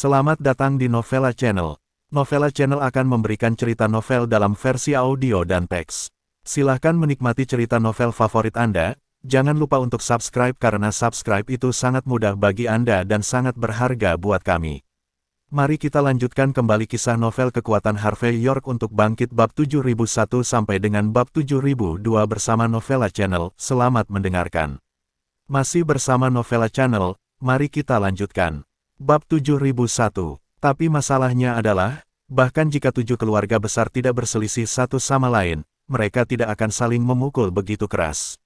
Selamat datang di Novella Channel. Novella Channel akan memberikan cerita novel dalam versi audio dan teks. Silahkan menikmati cerita novel favorit Anda. Jangan lupa untuk subscribe karena subscribe itu sangat mudah bagi Anda dan sangat berharga buat kami. Mari kita lanjutkan kembali kisah novel kekuatan Harvey York untuk bangkit bab 7001 sampai dengan bab 7002 bersama Novella Channel. Selamat mendengarkan. Masih bersama Novella Channel, mari kita lanjutkan. Bab 7001. Tapi masalahnya adalah, bahkan jika 7 keluarga besar tidak berselisih satu sama lain, mereka tidak akan saling memukul begitu keras.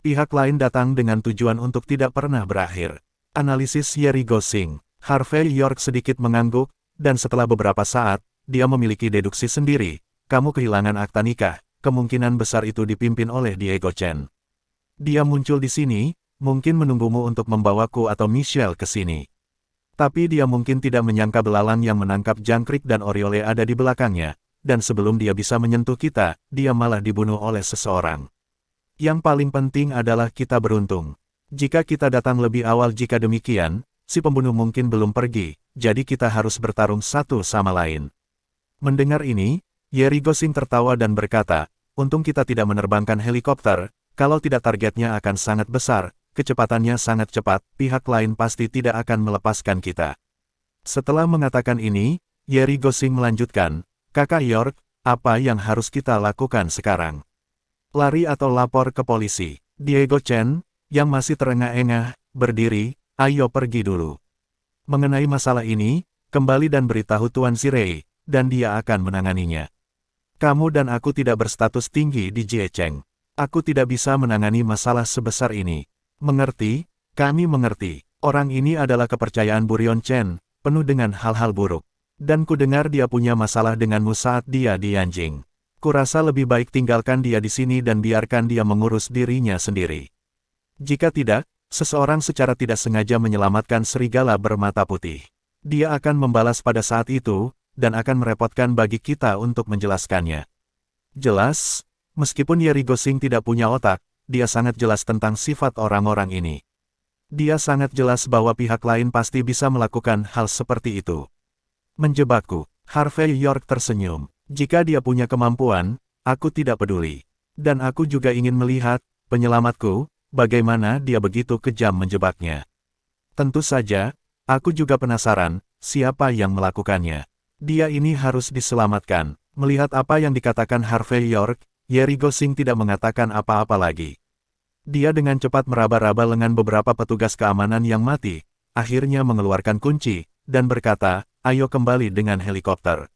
Pihak lain datang dengan tujuan untuk tidak pernah berakhir. Analisis Yeri Gosing. Harvey York sedikit mengangguk, dan setelah beberapa saat, dia memiliki deduksi sendiri. Kamu kehilangan akta nikah, kemungkinan besar itu dipimpin oleh Diego Chen. Dia muncul di sini, mungkin menunggumu untuk membawaku atau Michelle ke sini. Tapi dia mungkin tidak menyangka belalang yang menangkap jangkrik dan Oriole ada di belakangnya, dan sebelum dia bisa menyentuh kita, dia malah dibunuh oleh seseorang. Yang paling penting adalah kita beruntung. Jika kita datang lebih awal jika demikian, si pembunuh mungkin belum pergi, jadi kita harus bertarung satu sama lain. Mendengar ini, Yeri Gosing tertawa dan berkata, untung kita tidak menerbangkan helikopter, kalau tidak targetnya akan sangat besar. Kecepatannya sangat cepat, pihak lain pasti tidak akan melepaskan kita. Setelah mengatakan ini, Yeri Gosing melanjutkan, Kakak York, apa yang harus kita lakukan sekarang? Lari atau lapor ke polisi? Diego Chen, yang masih terengah-engah, berdiri, ayo pergi dulu. Mengenai masalah ini, kembali dan beritahu Tuan Zirei, dan dia akan menanganinya. Kamu dan aku tidak berstatus tinggi di Jiecheng. Aku tidak bisa menangani masalah sebesar ini. Mengerti, kami mengerti. Orang ini adalah kepercayaan Burion Chen, penuh dengan hal-hal buruk. Dan ku dengar dia punya masalah denganmu saat dia di Yanjing. Kurasa lebih baik tinggalkan dia di sini dan biarkan dia mengurus dirinya sendiri. Jika tidak, seseorang secara tidak sengaja menyelamatkan serigala bermata putih. Dia akan membalas pada saat itu, dan akan merepotkan bagi kita untuk menjelaskannya. Jelas, meskipun Yeri Gosing tidak punya otak, dia sangat jelas tentang sifat orang-orang ini. Dia sangat jelas bahwa pihak lain pasti bisa melakukan hal seperti itu. Menjebakku, Harvey York tersenyum. Jika dia punya kemampuan, aku tidak peduli. Dan aku juga ingin melihat, penyelamatku, bagaimana dia begitu kejam menjebaknya. Tentu saja, aku juga penasaran, siapa yang melakukannya. Dia ini harus diselamatkan. Melihat apa yang dikatakan Harvey York, Yeri Gosing tidak mengatakan apa-apa lagi. Dia dengan cepat meraba-raba lengan beberapa petugas keamanan yang mati, akhirnya mengeluarkan kunci, dan berkata, ayo kembali dengan helikopter.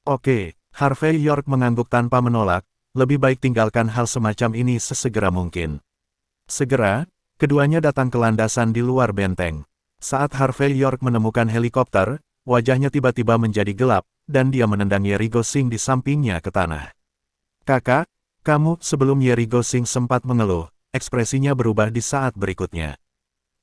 Oke, Harvey York mengangguk tanpa menolak, lebih baik tinggalkan hal semacam ini sesegera mungkin. Segera, keduanya datang ke landasan di luar benteng. Saat Harvey York menemukan helikopter, wajahnya tiba-tiba menjadi gelap, dan dia menendang Yeri Gosing di sampingnya ke tanah. Kakak, kamu, sebelum Yeri Gosing sempat mengeluh, ekspresinya berubah di saat berikutnya.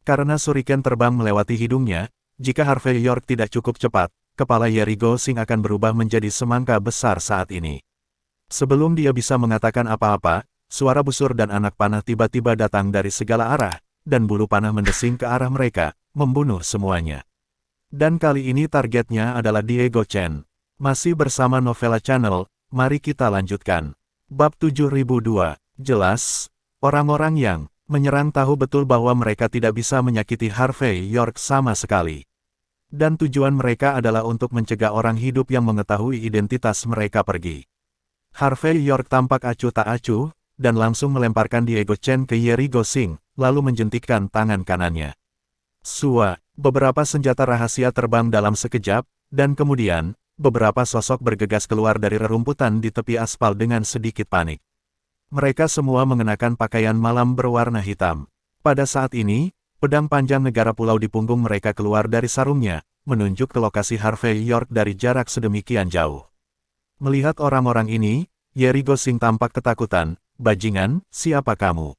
Karena suriken terbang melewati hidungnya, jika Harvey York tidak cukup cepat, kepala Yeri Gosing akan berubah menjadi semangka besar saat ini. Sebelum dia bisa mengatakan apa-apa, suara busur dan anak panah tiba-tiba datang dari segala arah, dan bulu panah mendesing ke arah mereka, membunuh semuanya. Dan kali ini targetnya adalah Diego Chen. Masih bersama Novella Channel, mari kita lanjutkan. Bab 7002, jelas, orang-orang yang menyerang tahu betul bahwa mereka tidak bisa menyakiti Harvey York sama sekali. Dan tujuan mereka adalah untuk mencegah orang hidup yang mengetahui identitas mereka pergi. Harvey York tampak acuh tak acuh, dan langsung melemparkan Diego Chen ke Yeri Gosing, lalu menjentikkan tangan kanannya. Sua, beberapa senjata rahasia terbang dalam sekejap, dan kemudian, beberapa sosok bergegas keluar dari rerumputan di tepi aspal dengan sedikit panik. Mereka semua mengenakan pakaian malam berwarna hitam. Pada saat ini, pedang panjang negara pulau di punggung mereka keluar dari sarungnya, menunjuk ke lokasi Harvey York dari jarak sedemikian jauh. Melihat orang-orang ini, Yeri Gosing tampak ketakutan. Bajingan, siapa kamu?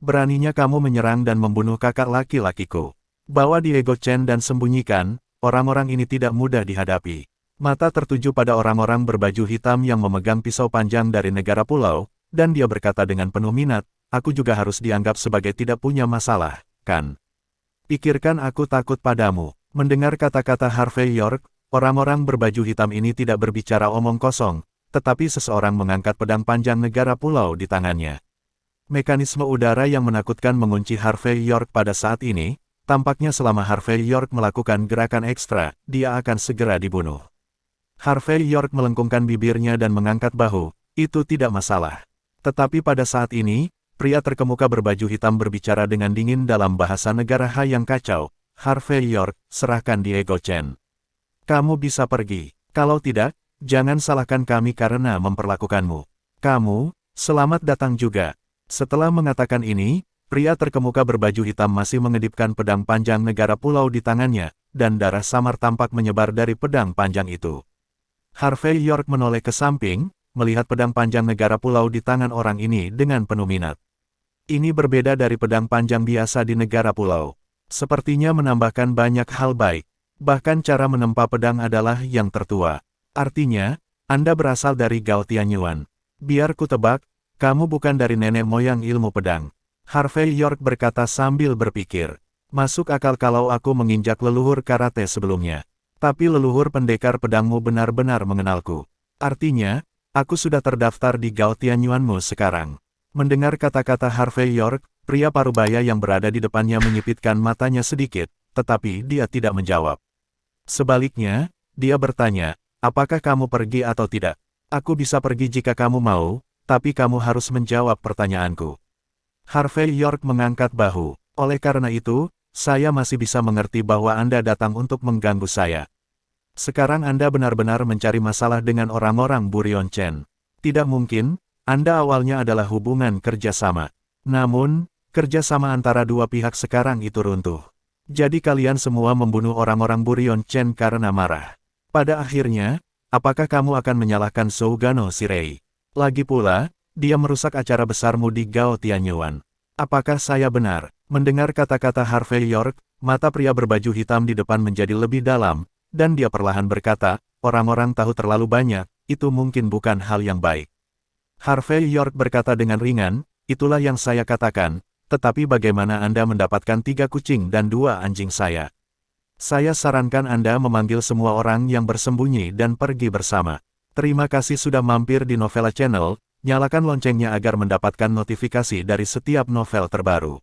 Beraninya kamu menyerang dan membunuh kakak laki-lakiku. Bawa Diego Chen dan sembunyikan, orang-orang ini tidak mudah dihadapi. Mata tertuju pada orang-orang berbaju hitam yang memegang pisau panjang dari negara pulau, dan dia berkata dengan penuh minat, aku juga harus dianggap sebagai tidak punya masalah, kan? Pikirkan aku takut padamu. Mendengar kata-kata Harvey York, orang-orang berbaju hitam ini tidak berbicara omong kosong, tetapi seseorang mengangkat pedang panjang negara pulau di tangannya. Mekanisme udara yang menakutkan mengunci Harvey York pada saat ini, tampaknya selama Harvey York melakukan gerakan ekstra, dia akan segera dibunuh. Harvey York melengkungkan bibirnya dan mengangkat bahu, itu tidak masalah. Tetapi pada saat ini, pria terkemuka berbaju hitam berbicara dengan dingin dalam bahasa negara Ha yang kacau. Harvey York, serahkan Diego Chen. Kamu bisa pergi. Kalau tidak, jangan salahkan kami karena memperlakukanmu. Kamu, selamat datang juga. Setelah mengatakan ini, pria terkemuka berbaju hitam masih mengedipkan pedang panjang negara pulau di tangannya, dan darah samar tampak menyebar dari pedang panjang itu. Harvey York menoleh ke samping, melihat pedang panjang negara pulau di tangan orang ini dengan penuh minat. Ini berbeda dari pedang panjang biasa di negara pulau. Sepertinya menambahkan banyak hal baik. Bahkan cara menempa pedang adalah yang tertua. Artinya, Anda berasal dari Gao Tianyuan. Biar ku tebak, kamu bukan dari nenek moyang ilmu pedang. Harvey York berkata sambil berpikir. Masuk akal kalau aku menginjak leluhur karate sebelumnya. Tapi leluhur pendekar pedangmu benar-benar mengenalku. Artinya, aku sudah terdaftar di Gao Tianyuanmu sekarang. Mendengar kata-kata Harvey York, pria parubaya yang berada di depannya menyipitkan matanya sedikit, tetapi dia tidak menjawab. Sebaliknya, dia bertanya, apakah kamu pergi atau tidak? Aku bisa pergi jika kamu mau, tapi kamu harus menjawab pertanyaanku. Harvey York mengangkat bahu. Oleh karena itu, saya masih bisa mengerti bahwa Anda datang untuk mengganggu saya. Sekarang Anda benar-benar mencari masalah dengan orang-orang Burion Chen. Tidak mungkin, Anda awalnya adalah hubungan kerjasama. Namun, kerjasama antara dua pihak sekarang itu runtuh. Jadi kalian semua membunuh orang-orang Burion Chen karena marah. Pada akhirnya, apakah kamu akan menyalahkan Sougano Shirei? Lagi pula, dia merusak acara besarmu di Gao Tianyuan. Apakah saya benar? Mendengar kata-kata Harvey York, mata pria berbaju hitam di depan menjadi lebih dalam, dan dia perlahan berkata, orang-orang tahu terlalu banyak, itu mungkin bukan hal yang baik. Harvey York berkata dengan ringan, itulah yang saya katakan, tetapi bagaimana Anda mendapatkan 3 kucing dan 2 anjing saya? Saya sarankan Anda memanggil semua orang yang bersembunyi dan pergi bersama. Terima kasih sudah mampir di Novela Channel, nyalakan loncengnya agar mendapatkan notifikasi dari setiap novel terbaru.